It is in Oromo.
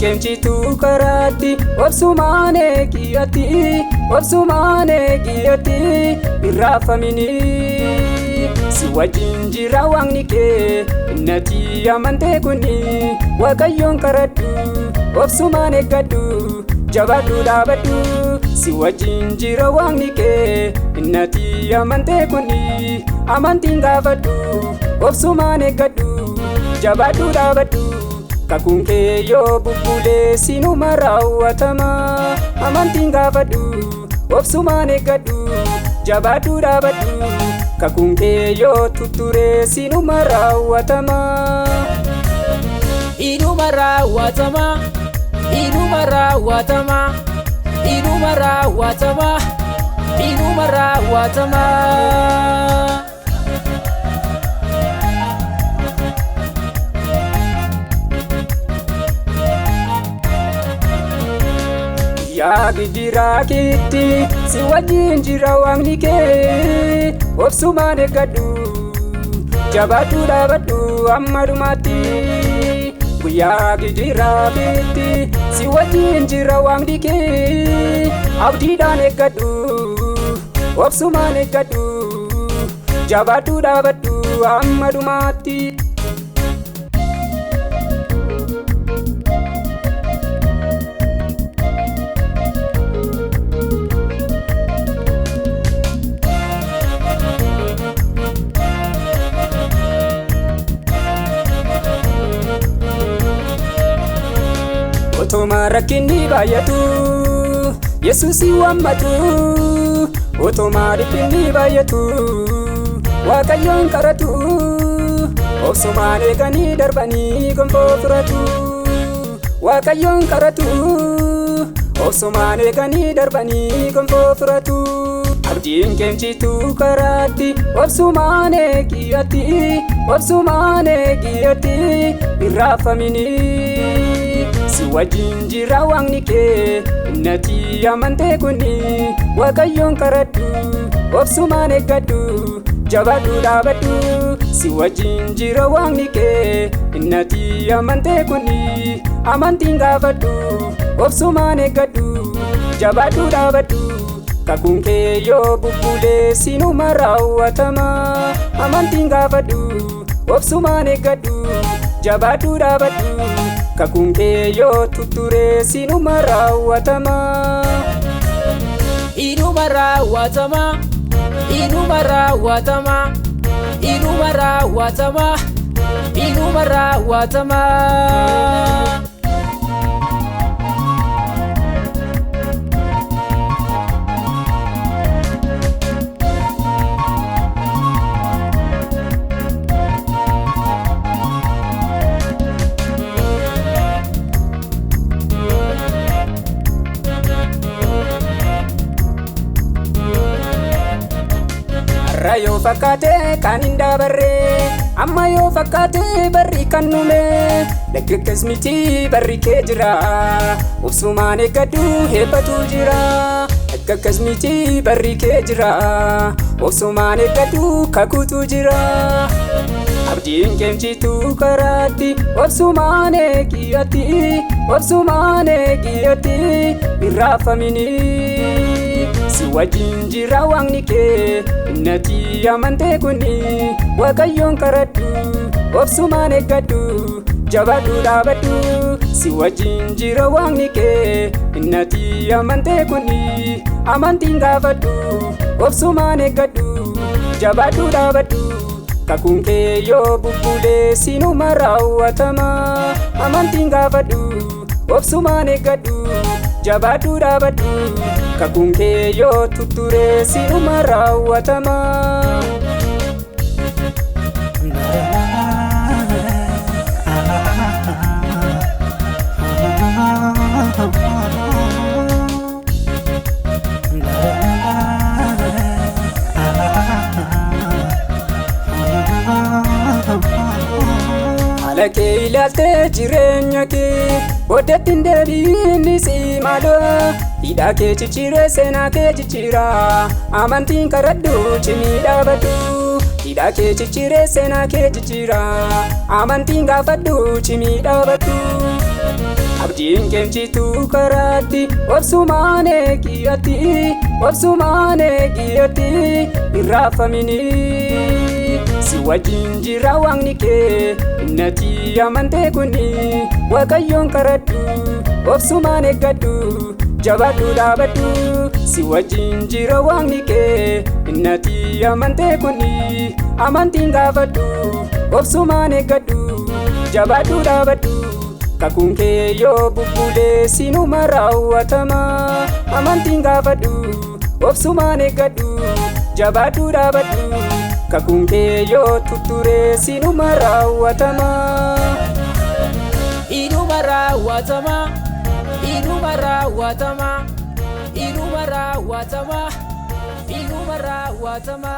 kemchitu karati obsumane kiyati irrafamini si wajin jira wangni ke nati amante kuni wakayon karatu obsumane gadu jabadu dabadu si wajin jira wangni ke nati amante kuni amantinga badu obsumane gadu jabadu dabadu kakunke yo bubule sinuma rawatama amantinga badu obsumane gadu jabadu dabadu kakunke yo tuture sinuma rawatama inuma rawatama inuma rawatama inuma rawatama inuma rawatama ya bidira kiti si wajin jira wangni ke obsumane gadu jabadu dabadu amadu mati ya bidira kiti si wajin jira wangni ke abdi dane gadu obsumane gadu jabadu dabadu amadu mati Otoma rakini bayatu Yesusi wammatu Otoma rakini bayatu Wakayon karatu Obsumane kani darbani gombo furatu Wakayon karatu Obsumane kani darbani gombo furatu Abdiin kemchitu karati obsumane kiyati irrafamini si wajin jira wangni ke nati amante kuni wakayon karatu obsumane gadu jabadu dabadu si wajin jira wangni ke nati amante kuni amantinga badu obsumane gadu jabadu dabadu kakunke yo bubule sinuma rawatama amantinga badu obsumane gadu jabadu dabadu kakunke yo tuture sinuma rawatama inuma rawatama inuma rawatama inuma rawatama inuma rawatama Rayo fakate kaninda barre amma yo fakate barri kanume Dekkes miti barri ke jira obsumane gadu hebatu jira Dekkes miti barri ke jira obsumane gadu kakutu jira Abdiin kemchitu karati obsumane kiyati irrafamini si wajin jira wangni ke nati amante kuni wakayon karatu obsumane gadu jabadu dabadu si wajin jira wangni ke nati amante kuni amantinga badu obsumane gadu jabadu dabadu kakunke yo bubule sinuma rawatama amantinga badu obsumane gadu jabadu dabadu kakunke yo tuture sinuma rawatama Alake ilalte jirenya ke Odetin debiini si malo Ida ke chichire sena ke chichira Amantin karadu chimi dabadu Ida ke chichire sena ke chichira Amantin gafadu chimi dabadu abdiin keemchitu karaatti obsumaan eeggiyatti obsumaan eeggiyatti irraafamini si wajjin jira waaqni kee innati amantee kuni waaqayyoon kadhadhu obsumaan eeggadhu jabaadhu dhaabadhu si wajjin jira waaqni kee innati amantee kuni amantiin gaafadhu obsumaan eeggadhu jabaadhu dhaabadhu kakuun kee yoo bubbulee sinuma raawwatama amantiin gaafadhu obsumaan eeggadhu jabaadhu dhaabadhu kakuun kee yoo tutturee sinuma raawwatama inuma raawwatama inuma raawwatama inuma raawwatama inuma raawwatama